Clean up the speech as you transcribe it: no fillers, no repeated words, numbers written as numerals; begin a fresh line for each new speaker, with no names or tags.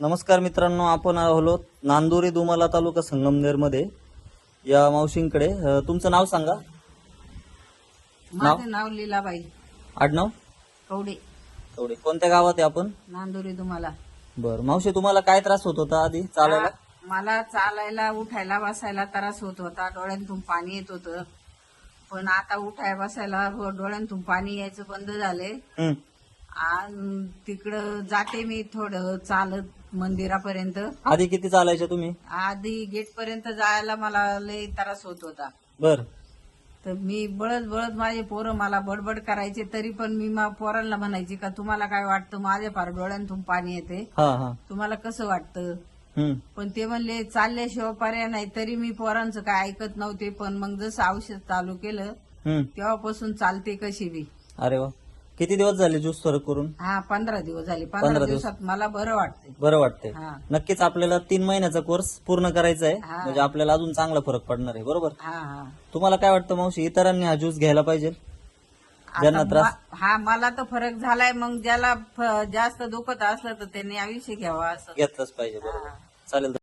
नमस्कार मित्रांनो, आपण आलो नांदुरी दुमाला तालुका संगमनेर मध्ये या मावशींकडे. तुमचं नाव सांगा.
माझं नाव लीलाबाई
आडनाव
कवडे,
कवडे. कोणत्या गावात आहे आपण?
नांदुरी तुम्हाला.
बरं मावशी, तुम्हाला काय त्रास होत होता आधी चालायला?
मला चालायला उठायला बसायला त्रास होत होता, डोळ्यांतून पाणी येत होतं. पण आता उठाय बसायला डोळ्यांतून पाणी यायचं बंद झाले.
हं.
आणि तिकडं जाते मी थोडं चालत मंदिरापर्यंत.
आधी किती चालायचे तुम्ही?
आधी गेट पर्यंत जायला मला लय त्रास होत होता.
बर.
तर मी बळत बळत माझे पोरं मला बडबड करायचे, तरी पण मी पोरांना म्हणायची का तुम्हाला काय वाटतं, माझ्या फार डोळ्यांतून पाणी येते,
हा हा.
तुम्हाला कसं वाटतं.
हं.
पण ते म्हणले चालल्याशिवाय पर्याय नाही. तरी मी पोरांचं काय ऐकत नव्हते. पण मग जसं औषध चालू केलं
हं.
तेव्हापासून चालते कशी बी.
अरे वा. किती दिवस झाले ज्यूस फरक करून?
15 दिवस झाले.
15
15
दिवस.
दिवसात मला बरं वाटतंय.
बरं वाटतंय.
हा
नक्कीच आपल्याला 3 महिन्याचा कोर्स पूर्ण करायचा आहे,
हा.
म्हणजे आपल्याला अजून चांगला फरक पडणार आहे. बरोबर.
हा हा.
तुम्हाला काय वाटतं मावशी, इतरांनी हा ज्यूस घ्यायला पाहिजे ज्यांना
आता
त्रास?
हा मला तर फरक झालाय. मग ज्याला जास्त दुखत असलं तर त्यांनी आयुष्य घ्यावा असं.
घेतलंच पाहिजे. बरोबर.
हा.
चालेल.